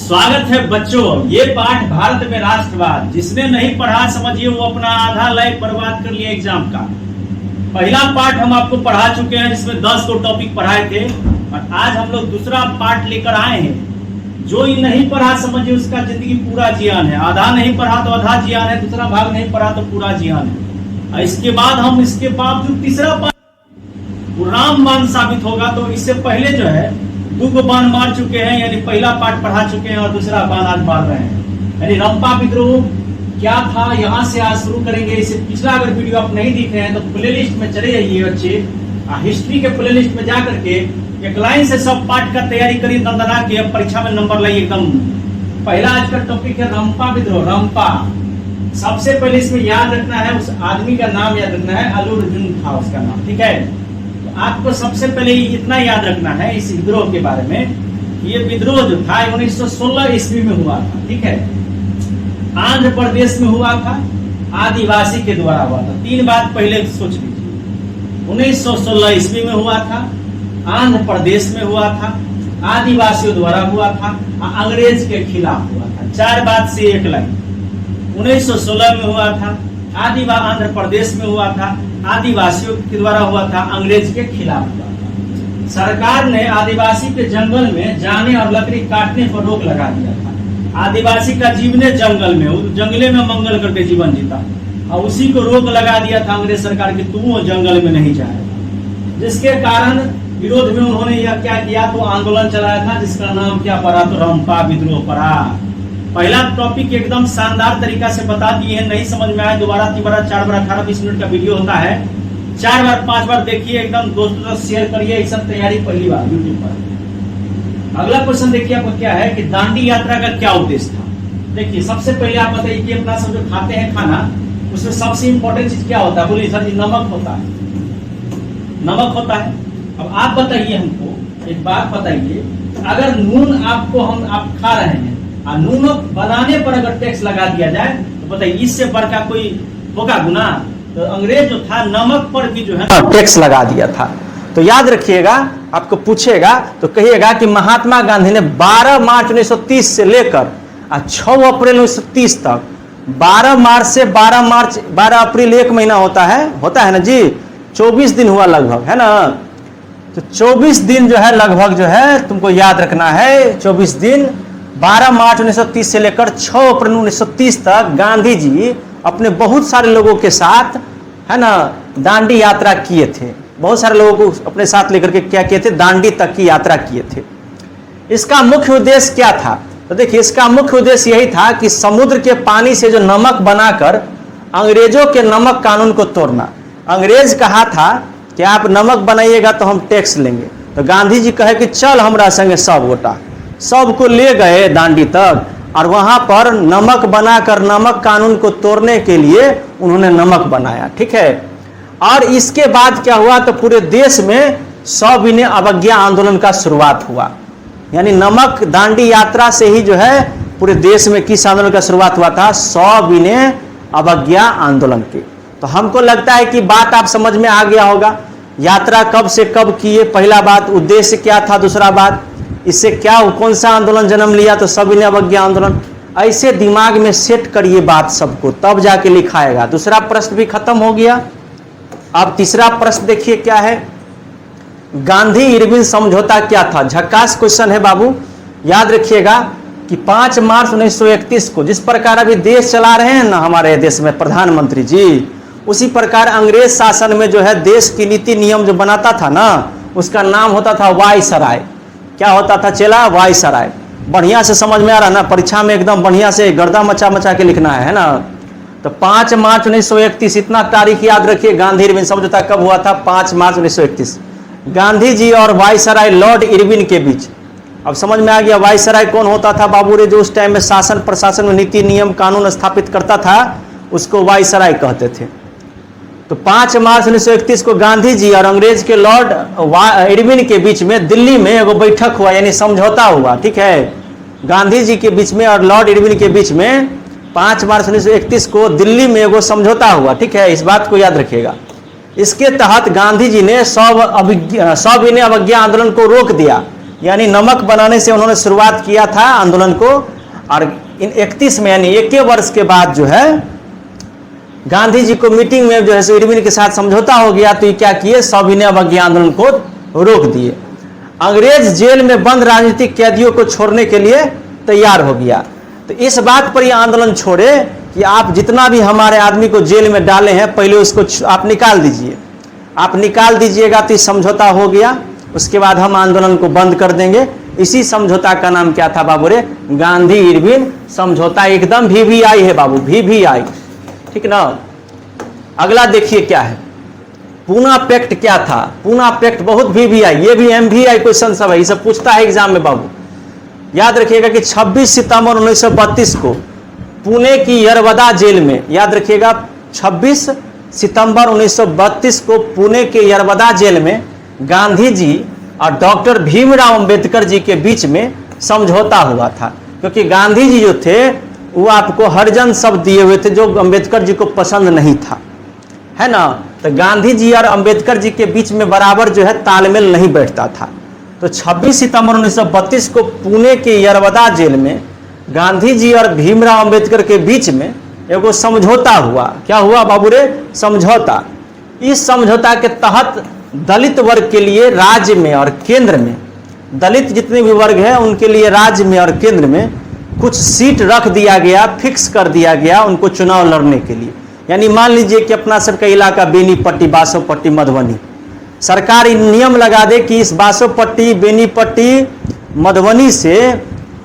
स्वागत है बच्चों। ये पाठ भारत में राष्ट्रवाद। जिसने नहीं पढ़ा समझिए वो अपना आधा लाइफ बर्बाद कर लिया एग्जाम का। पहला पाठ हम आपको पढ़ा चुके हैं जिसमें 10 को टॉपिक पढ़ाए थे और आज हम लोग दूसरा पाठ लेकर आए हैं। जो ये नहीं पढ़ा समझिए उसका जिंदगी पूरा जियान है। आधा नहीं पढ़ा तो आधा जियान है, दूसरा भाग नहीं पढ़ा तो पूरा जियान है। और इसके बाद हम इसके बावजूद तीसरा पाठ रामबाण साबित होगा। तो इससे पहले जो है 2 बाण मार चुके हैं, यानी पहला पाठ पढ़ा चुके हैं और दूसरा बाण आज मार रहे हैं। यानी रंपा विद्रोह क्या था यहाँ से आज शुरू करेंगे। इससे पिछला अगर वीडियो आप नहीं देखे हैं तो प्लेलिस्ट में चले जाइए बच्चे, हिस्ट्री के प्लेलिस्ट में जा करके एक लाइन से सब पाठ का तैयारी करिए दंदना के। अब परीक्षा में नंबर लाइए एकदम। पहला आज का टॉपिक है रंपा विद्रोह। रंपा सबसे पहले इसमें याद रखना है, उस आदमी का नाम याद रखना है, अल्लू अर्जुन था उसका नाम। ठीक है, आपको सबसे पहले इतना याद रखना है इस विद्रोह के बारे में। ये विद्रोह जो था 1916 ईस्वी में हुआ था। ठीक है, आंध्र प्रदेश में हुआ था, आदिवासी के द्वारा हुआ था। 3 बात पहले सोच लीजिए। 1916 ईस्वी में हुआ था, आंध्र प्रदेश में हुआ था, आदिवासियों द्वारा हुआ था, अंग्रेज के खिलाफ हुआ था। 4 बात से एक लाइन। 1916 में हुआ था, आंध्र प्रदेश में हुआ था, आदिवासियों के द्वारा हुआ था, अंग्रेज के खिलाफ हुआ था। सरकार ने आदिवासी के जंगल में जाने और लकड़ी काटने पर रोक लगा दिया था। आदिवासी का जीवन जंगल में, जंगले में मंगल करके जीवन जीता और उसी को रोक लगा दिया था अंग्रेज सरकार की, तू जंगल में नहीं जाएगा। जिसके कारण विरोध में उन्होंने यह क्या किया, तो आंदोलन चलाया था जिसका नाम क्या पड़ा, तो रंपा विद्रोह पड़ा। पहला टॉपिक एकदम शानदार तरीका से बता दिए हैं। नहीं समझ में आए दोबारा 3 बार 4 बार 18-20 मिनट का वीडियो होता है, 4 बार 5 बार देखिए, एकदम दोस्तों से शेयर करिए। एक सब तैयारी पहली बार यूट्यूब पर। अगला क्वेश्चन देखिए आपको क्या है कि दांडी यात्रा का क्या उद्देश्य था। देखिए सबसे पहले आप बताइए कि अपना सब जो खाते हैं खाना, उसमें सबसे इंपॉर्टेंट चीज क्या होता है। बोलिए सर जी, नमक होता है। नमक होता है। अब आप बताइए हमको एक बात बताइए, अगर नून आप खा रहे हैं और नून बनाने पर अगर टैक्स लगा दिया जाए तो बताइए इससे बढ़ का कोई होगा गुना। तो अंग्रेज जो था नमक पर भी जो है टैक्स लगा दिया था। तो याद रखिएगा, आपको पूछेगा तो कहिएगा कि महात्मा गांधी ने 12 मार्च 1930 से लेकर 6 अप्रैल 1930 तक, 12 मार्च से 12 अप्रैल 1 महीना होता है ना जी, 24 दिन हुआ लगभग, है ना। तो 24 दिन जो है लगभग जो है तुमको याद रखना है। 24 दिन 12 मार्च 1930 से लेकर 6 अप्रैल 1930 तक गांधी जी अपने बहुत सारे लोगों के साथ, है ना, दांडी यात्रा किए थे। बहुत सारे लोगों को अपने साथ लेकर के क्या किए थे, दांडी तक की यात्रा किए थे। इसका मुख्य उद्देश्य क्या था, तो देखिए इसका मुख्य उद्देश्य यही था कि समुद्र के पानी से जो नमक बनाकर अंग्रेजों के नमक कानून को तोड़ना। अंग्रेज कहा था कि आप नमक बनाइएगा तो हम टैक्स लेंगे। तो गांधी जी कहे कि चल हमरा संगे सब गोटा, सबको ले गए दांडी तक और वहां पर नमक बनाकर नमक कानून को तोड़ने के लिए उन्होंने नमक बनाया। ठीक है, और इसके बाद क्या हुआ, तो पूरे देश में सविनय अवज्ञा आंदोलन का शुरुआत हुआ। यानी नमक दांडी यात्रा से ही जो है पूरे देश में किस आंदोलन का शुरुआत हुआ था, सविनय अवज्ञा आंदोलन की। तो हमको लगता है कि बात आप समझ में आ गया होगा। यात्रा कब से कब किए, पहला बात उद्देश्य क्या था, दूसरा बात इससे क्या कौन सा आंदोलन जन्म लिया, तो सविनय अवज्ञा आंदोलन। ऐसे दिमाग में सेट करिए बात सबको, तब जाके लिखाएगा। दूसरा प्रश्न भी खत्म हो गया। अब तीसरा प्रश्न देखिए क्या है, गांधी इरविन समझौता क्या था। झक्कास क्वेश्चन है बाबू, याद रखिएगा कि 5 मार्च 1931 को जिस प्रकार अभी देश चला रहे हैं ना हमारे देश में प्रधानमंत्री जी, उसी प्रकार अंग्रेज शासन में जो है देश की नीति नियम जो बनाता था ना, उसका नाम होता था वायसराय। क्या होता था चेला, वायसराय। बढ़िया से समझ में आ रहा ना, परीक्षा में एकदम बढ़िया से गर्दा मचा के लिखना है ना। तो 5 मार्च 1931, इतना तारीख याद रखिए। गांधी इरविन समझौता कब हुआ था, 5 मार्च 1931। गांधी जी और वायसराय लॉर्ड इरविन के बीच। अब समझ में आ गया वायसराय कौन होता था बाबू रे, जो उस टाइम में शासन प्रशासन में नीति नियम कानून स्थापित करता था, उसको वायसराय कहते थे। तो 5 मार्च 1931 को गांधी जी और अंग्रेज के लॉर्ड इरविन के बीच में दिल्ली में एगो बैठक हुआ, यानी समझौता हुआ। ठीक है, गांधी जी के बीच में और लॉर्ड इरविन के बीच में 5 मार्च 1931 को दिल्ली में एगो समझौता हुआ। ठीक है, इस बात को याद रखिएगा। इसके तहत गांधी जी ने सविनय अवज्ञा आंदोलन को रोक दिया। यानी नमक बनाने से उन्होंने शुरुआत किया था आंदोलन को। और इन 31 में यानी 1 वर्ष के बाद जो है गांधी जी को मीटिंग में जो है सो इरविन के साथ समझौता हो गया, तो ये क्या किए, सविनय अवज्ञा आंदोलन को रोक दिए। अंग्रेज जेल में बंद राजनीतिक कैदियों को छोड़ने के लिए तैयार हो गया। तो इस बात पर यह आंदोलन छोड़े कि आप जितना भी हमारे आदमी को जेल में डाले हैं पहले उसको आप निकाल दीजिए, आप निकाल दीजिएगा तो समझौता हो गया, उसके बाद हम आंदोलन को बंद कर देंगे। इसी समझौता का नाम क्या था बाबू रे, गांधी इरविन समझौता। एकदम VVI है बाबू, VVI, ठीक ना। अगला देखिए क्या है, पूना पैक्ट क्या था। पूना पैक्ट बहुत VVI, ये भी MVI क्वेश्चन सब है, ये सब पूछता है एग्जाम में बाबू। याद रखिएगा कि 26 सितंबर 1932 को पुणे की यरवदा जेल में, याद रखिएगा 26 सितंबर 1932 को पुणे के यरवदा जेल में गांधी जी और डॉक्टर भीमराव अंबेडकर जी के बीच में समझौता हुआ था। क्योंकि गांधी जी जो थे वो आपको हरिजन शब्द दिए हुए थे जो अंबेडकर जी को पसंद नहीं था, है ना। तो गांधी जी और अंबेडकर जी के बीच में बराबर जो है तालमेल नहीं बैठता था। तो 26 सितंबर 1932 को पुणे के यरवदा जेल में गांधी जी और भीमराव अंबेडकर के बीच में एगो समझौता हुआ। क्या हुआ बाबू रे, समझौता। इस समझौता के तहत दलित वर्ग के लिए राज्य में और केंद्र में, दलित जितने भी वर्ग हैं उनके लिए राज्य में और केंद्र में कुछ सीट रख दिया गया, फिक्स कर दिया गया उनको चुनाव लड़ने के लिए। यानी मान लीजिए कि अपना सबका इलाका बेनीपट्टी, बासोपट्टी, मधुबनी, सरकार नियम लगा दे कि इस बासोपट्टी, बेनीपट्टी, मधुबनी से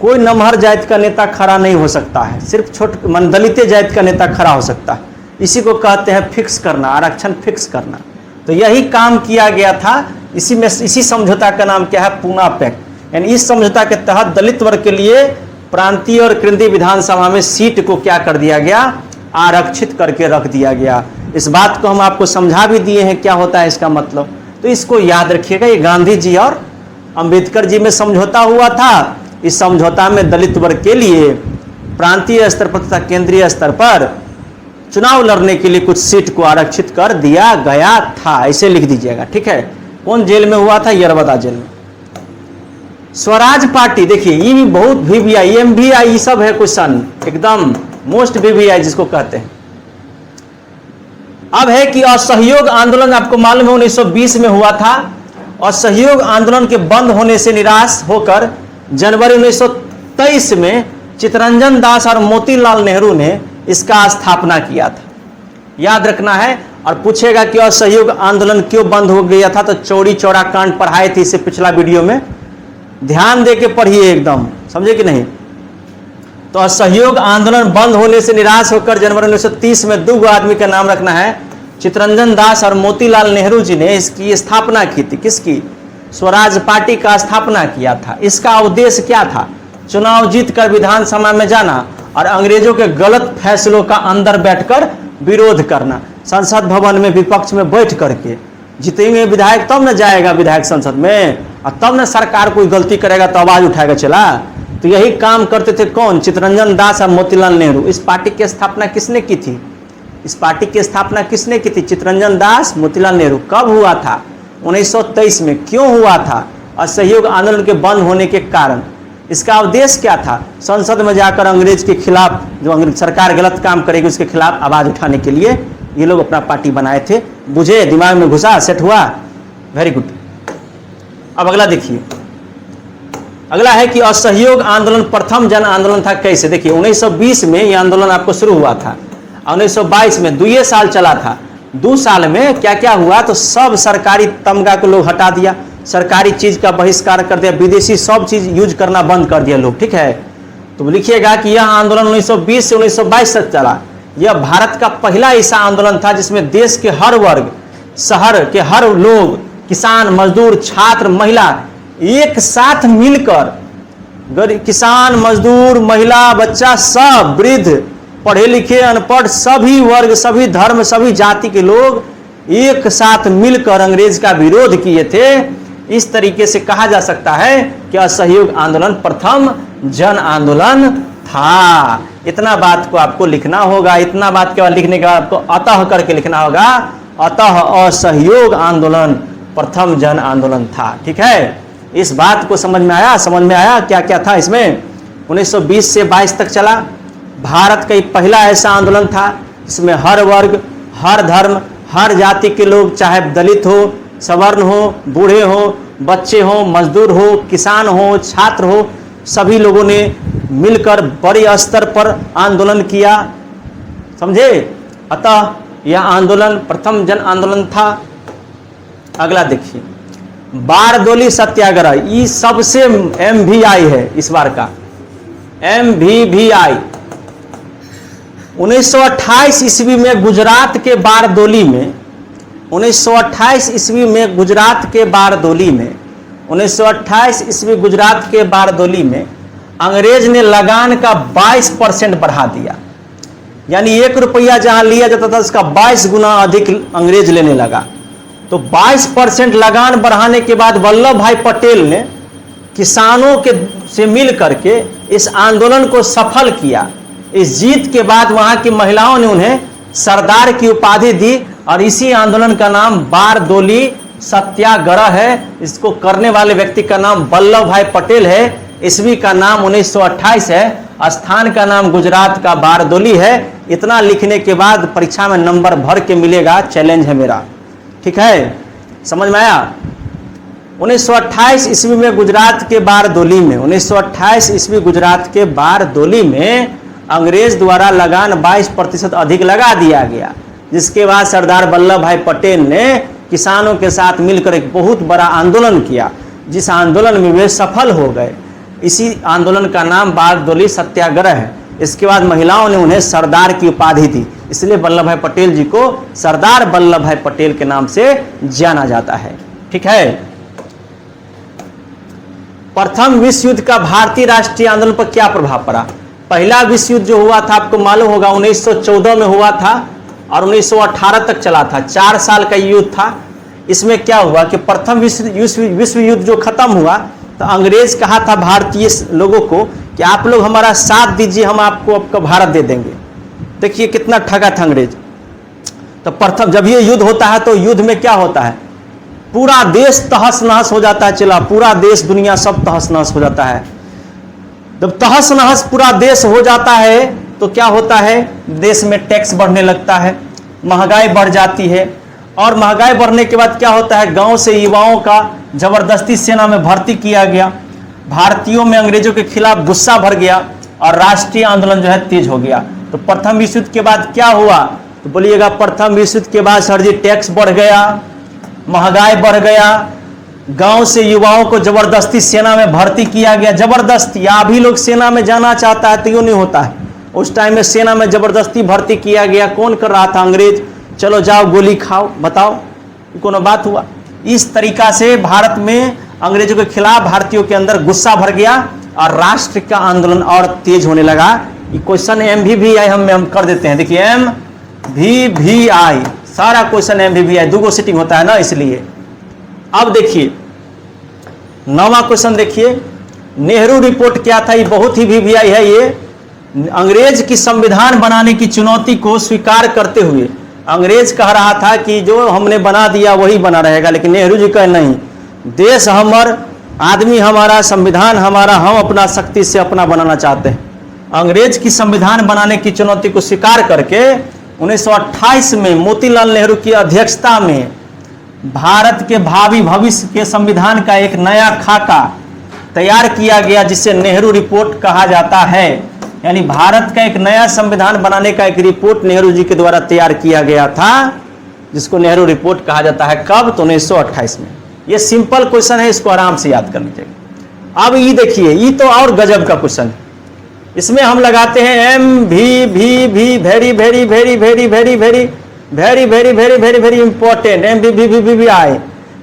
कोई नमहर जाति का नेता खड़ा नहीं हो सकता है, सिर्फ छोट मन दलित जाति का नेता खड़ा हो सकता है। इसी को कहते हैं फिक्स करना, आरक्षण फिक्स करना। तो यही काम किया गया था। इसी समझौता का नाम क्या है, पूना पैक्ट। यानी इस समझौता के तहत दलित वर्ग के लिए प्रांतीय और केंद्रीय विधानसभा में सीट को क्या कर दिया गया, आरक्षित करके रख दिया गया। इस बात को हम आपको समझा भी दिए हैं क्या होता है इसका मतलब। तो इसको याद रखिएगा, ये गांधी जी और अंबेडकर जी में समझौता हुआ था। इस समझौता में दलित वर्ग के लिए प्रांतीय स्तर पर तथा केंद्रीय स्तर पर चुनाव लड़ने के लिए कुछ सीट को आरक्षित कर दिया गया था। ऐसे लिख दीजिएगा, ठीक है। कौन जेल में हुआ था, यरवदा जेल में। स्वराज पार्टी, देखिए ये भी बहुत VVI, MVI ये सब है क्वेश्चन, एकदम मोस्ट VVI जिसको कहते हैं। अब है कि असहयोग आंदोलन, आपको मालूम है 1920 में हुआ था। असहयोग आंदोलन के बंद होने से निराश होकर जनवरी 1923 में चित्तरंजन दास और मोतीलाल नेहरू ने इसका स्थापना किया था। याद रखना है। और पूछेगा कि असहयोग आंदोलन क्यों बंद हो गया था, तो चौड़ी चौड़ा कांड पढ़ाए थे इससे पिछला वीडियो में, ध्यान दे के पढ़िए एकदम, समझे कि नहीं। तो असहयोग आंदोलन बंद होने से निराश होकर जनवरी 1930 में 2 आदमी का नाम रखना है, चित्तरंजन दास और मोतीलाल नेहरू जी ने इसकी स्थापना की थी। किसकी, स्वराज पार्टी का स्थापना किया था। इसका उद्देश्य क्या था, चुनाव जीतकर विधानसभा में जाना और अंग्रेजों के गलत फैसलों का अंदर बैठकर विरोध करना। संसद भवन में विपक्ष में बैठ करके जीतेंगे विधायक तब न जाएगा विधायक संसद में, और तब न सरकार कोई गलती करेगा तो आवाज उठाएगा चला। तो यही काम करते थे कौन, चित्तरंजन दास और मोतीलाल नेहरू। इस पार्टी की स्थापना किसने की थी, इस पार्टी की स्थापना किसने की थी, चित्तरंजन दास, मोतीलाल नेहरू। कब हुआ था, 1923 में। क्यों हुआ था, असहयोग आंदोलन के बंद होने के कारण। इसका उद्देश्य क्या था, संसद में जाकर अंग्रेज के खिलाफ, जो अंग्रेज सरकार गलत काम करेगी उसके खिलाफ आवाज उठाने के लिए ये लोग अपना पार्टी बनाए थे। बुझे, दिमाग में घुसा, सेट हुआ, वेरी गुड। अब अगला देखिए, अगला है कि असहयोग आंदोलन प्रथम जन आंदोलन था कैसे। देखिए 1920 में यह आंदोलन आपको शुरू हुआ था, 1922 में 2 साल चला था। 2 साल में क्या क्या हुआ, तो सब सरकारी तमगा को लोग हटा दिया, सरकारी चीज का बहिष्कार कर दिया, विदेशी सब चीज यूज करना बंद कर दिया लोग, ठीक है। तो लिखिएगा कि यह आंदोलन 1920 से 1922 तक चला। यह भारत का पहला ऐसा आंदोलन था जिसमें देश के हर वर्ग, शहर के हर लोग, किसान, मजदूर, छात्र, महिला एक साथ मिलकर, किसान, मजदूर, महिला, बच्चा, सब, वृद्ध, पढ़े लिखे, अनपढ़, सभी वर्ग, सभी धर्म, सभी जाति के लोग एक साथ मिलकर अंग्रेज का विरोध किए थे। इस तरीके से कहा जा सकता है कि असहयोग आंदोलन प्रथम जन आंदोलन था। इतना बात को आपको लिखना होगा। इतना बात के बाद लिखने के बाद आपको अतः करके लिखना होगा, अतः असहयोग आंदोलन प्रथम जन आंदोलन था, ठीक है। इस बात को समझ में आया क्या क्या था इसमें। 1920 से 22 तक चला। भारत का पहला ऐसा आंदोलन था इसमें हर वर्ग, हर धर्म, हर जाति के लोग, चाहे दलित हो, सवर्ण हो, बूढ़े हो, बच्चे हो, मजदूर हो, किसान हो, छात्र हो, सभी लोगों ने मिलकर बड़े स्तर पर आंदोलन किया, समझे। अतः यह आंदोलन प्रथम जन आंदोलन था। अगला देखिए, बारदोली सत्याग्रह, ये सबसे MVI है इस बार का, MVVI। 1928 ईस्वी में गुजरात के बारदोली में, 1928 ईस्वी में गुजरात के बारदोली में, 1928 ईस्वी गुजरात के बारदोली में अंग्रेज ने लगान का 22% बढ़ा दिया। यानी 1 रुपया जहां लिया जाता था उसका 22 गुना अधिक अंग्रेज लेने लगा। तो 22% लगान बढ़ाने के बाद वल्लभ भाई पटेल ने किसानों के से मिल करके इस आंदोलन को सफल किया। इस जीत के बाद वहां की महिलाओं ने उन्हें सरदार की उपाधि दी और इसी आंदोलन का नाम बारदोली सत्याग्रह है। इसको करने वाले व्यक्ति का नाम वल्लभ भाई पटेल है। ईस्वी का नाम 1928 है। स्थान का नाम गुजरात का बारदोली है। इतना लिखने के बाद परीक्षा में नंबर भर के मिलेगा, चैलेंज है मेरा, ठीक है, समझ में आया। 1928 ईस्वी में गुजरात के बारदोली में, 1928 ईस्वी गुजरात के बारदोली में अंग्रेज द्वारा लगान 22% अधिक लगा दिया गया, जिसके बाद सरदार वल्लभ भाई पटेल ने किसानों के साथ मिलकर एक बहुत बड़ा आंदोलन किया, जिस आंदोलन में वे सफल हो गए। इसी आंदोलन का नाम बारदोली सत्याग्रह है। इसके बाद महिलाओं ने उन्हें सरदार की उपाधि दी, इसलिए वल्लभ भाई पटेल जी को सरदार वल्लभ भाई पटेल के नाम से जाना जाता है, ठीक है। प्रथम विश्व युद्ध का भारतीय राष्ट्रीय आंदोलन पर क्या प्रभाव पड़ा। पहला विश्व युद्ध जो हुआ था आपको मालूम होगा 1914 में हुआ था और 1918 तक चला था, 4 साल का युद्ध था। इसमें क्या हुआ कि प्रथम विश्व युद्ध जो खत्म हुआ तो अंग्रेज कहा था भारतीय लोगों को कि आप लोग हमारा साथ दीजिए, हम आपको आपका भारत दे देंगे। देखिए कितना ठगा था अंग्रेज। तो प्रथम जब ये युद्ध होता है तो युद्ध में क्या होता है, पूरा देश तहस नहस हो जाता है, चला पूरा देश दुनिया सब तहस नहस हो जाता है। जब तहस नहस पूरा देश हो जाता है तो क्या होता है, देश में टैक्स बढ़ने लगता है, महंगाई बढ़ जाती है और महंगाई बढ़ने के बाद क्या होता है, गांव से युवाओं का जबरदस्ती सेना में भर्ती किया गया। भारतीयों में अंग्रेजों के खिलाफ गुस्सा भर गया और राष्ट्रीय आंदोलन जो है तेज हो गया। तो प्रथम विश्व युद्ध के बाद क्या हुआ, तो बोलिएगा प्रथम विश्व युद्ध के बाद सर जी टैक्स बढ़ गया, महंगाई बढ़ गया, गांव से युवाओं को जबरदस्ती सेना में भर्ती किया गया। जबरदस्ती, अभी लोग सेना में जाना चाहता है तो यूं नहीं होता है, उस टाइम में सेना में जबरदस्ती भर्ती किया गया। कौन कर रहा था, अंग्रेज। चलो जाओ गोली खाओ, बताओ कोनो बात हुआ। इस तरीका से भारत में अंग्रेजों के खिलाफ भारतीयों के अंदर गुस्सा भर गया और राष्ट्र का आंदोलन और तेज होने लगा। ये क्वेश्चन MVVI हम कर देते हैं। देखिए MVVI, सारा क्वेश्चन MVVI, 2 सीटिंग होता है ना, इसलिए। अब देखिए 9वां क्वेश्चन देखिए, नेहरू रिपोर्ट क्या था। ये बहुत ही VVI है। ये अंग्रेज की संविधान बनाने की चुनौती को स्वीकार करते हुए अंग्रेज कह रहा था कि जो हमने बना दिया वही बना रहेगा, लेकिन नेहरू जी कहे नहीं, देश हमार, आदमी हमारा, संविधान हमारा, हम अपना शक्ति से अपना बनाना चाहते हैं। अंग्रेज की संविधान बनाने की चुनौती को स्वीकार करके 1928 में मोतीलाल नेहरू की अध्यक्षता में भारत के भावी भविष्य के संविधान का एक नया खाका तैयार किया गया, जिसे नेहरू रिपोर्ट कहा जाता है। यानी भारत का एक नया संविधान बनाने का एक रिपोर्ट नेहरू जी के द्वारा तैयार किया गया था, जिसको नेहरू रिपोर्ट कहा जाता है। कब, तो 1928 में। ये सिंपल क्वेश्चन है, इसको आराम से याद कर लीजिएगा। अब ये देखिए, ये तो और गजब का क्वेश्चन है। इसमें हम लगाते हैं MVVV, very very very very very very very very very very very important, MVVVI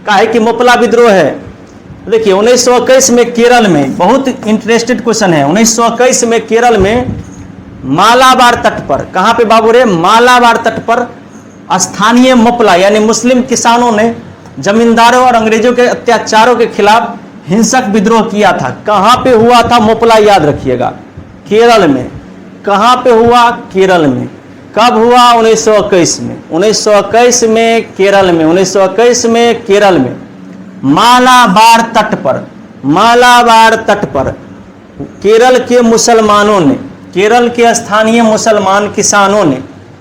का है कि मोपला विद्रोह है। देखिए 1921 में केरल में, बहुत इंटरेस्टेड क्वेश्चन है। 1921 में केरल में मालाबार तट पर, कहां पे बाबू रे, मालाबार तट पर स्थानीय मोपला यानी मुस्लिम किसानों ने जमींदारों और अंग्रेजों के अत्याचारों के खिलाफ हिंसक विद्रोह किया था। कहां पे हुआ था मोपला, याद रखिएगा, केरल में। कहां पे हुआ, केरल में। कब हुआ, 1921 में। 1921 में केरल में, 1921 में केरल में मालाबार तट पर मालाबार तट पर केरल के मुसलमानों ने, केरल के स्थानीय मुसलमान किसानों ने,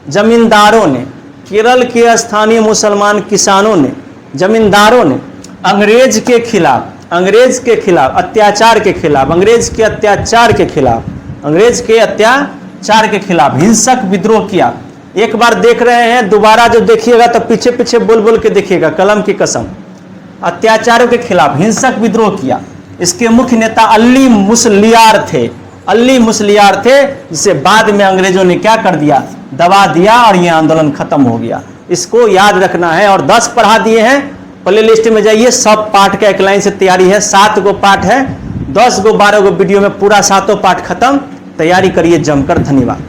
जमींदारों ने, केरल के स्थानीय मुसलमान किसानों ने, जमींदारों ने अंग्रेज के खिलाफ, अंग्रेज के खिलाफ अत्याचार के खिलाफ, अंग्रेज के अत्याचार के खिलाफ, अंग्रेज के अत्याचार के खिलाफ हिंसक विद्रोह किया। एक बार देख रहे हैं, दोबारा जब देखिएगा तो पीछे पीछे बोल बोल के देखिएगा, कलम की कसम। अत्याचारों के खिलाफ हिंसक विद्रोह किया। इसके मुख्य नेता अली मुसलियार थे, अली मुसलियार थे, जिसे बाद में अंग्रेजों ने क्या कर दिया, दबा दिया और यह आंदोलन खत्म हो गया। इसको याद रखना है। और 10 पढ़ा दिए हैं, प्ले लिस्ट में जाइए, सब पाठ का एक लाइन से तैयारी है। 7 गो पाठ है, 10 गो 12 गो वीडियो में पूरा 7 पाठ खत्म। तैयारी करिए जमकर। धन्यवाद।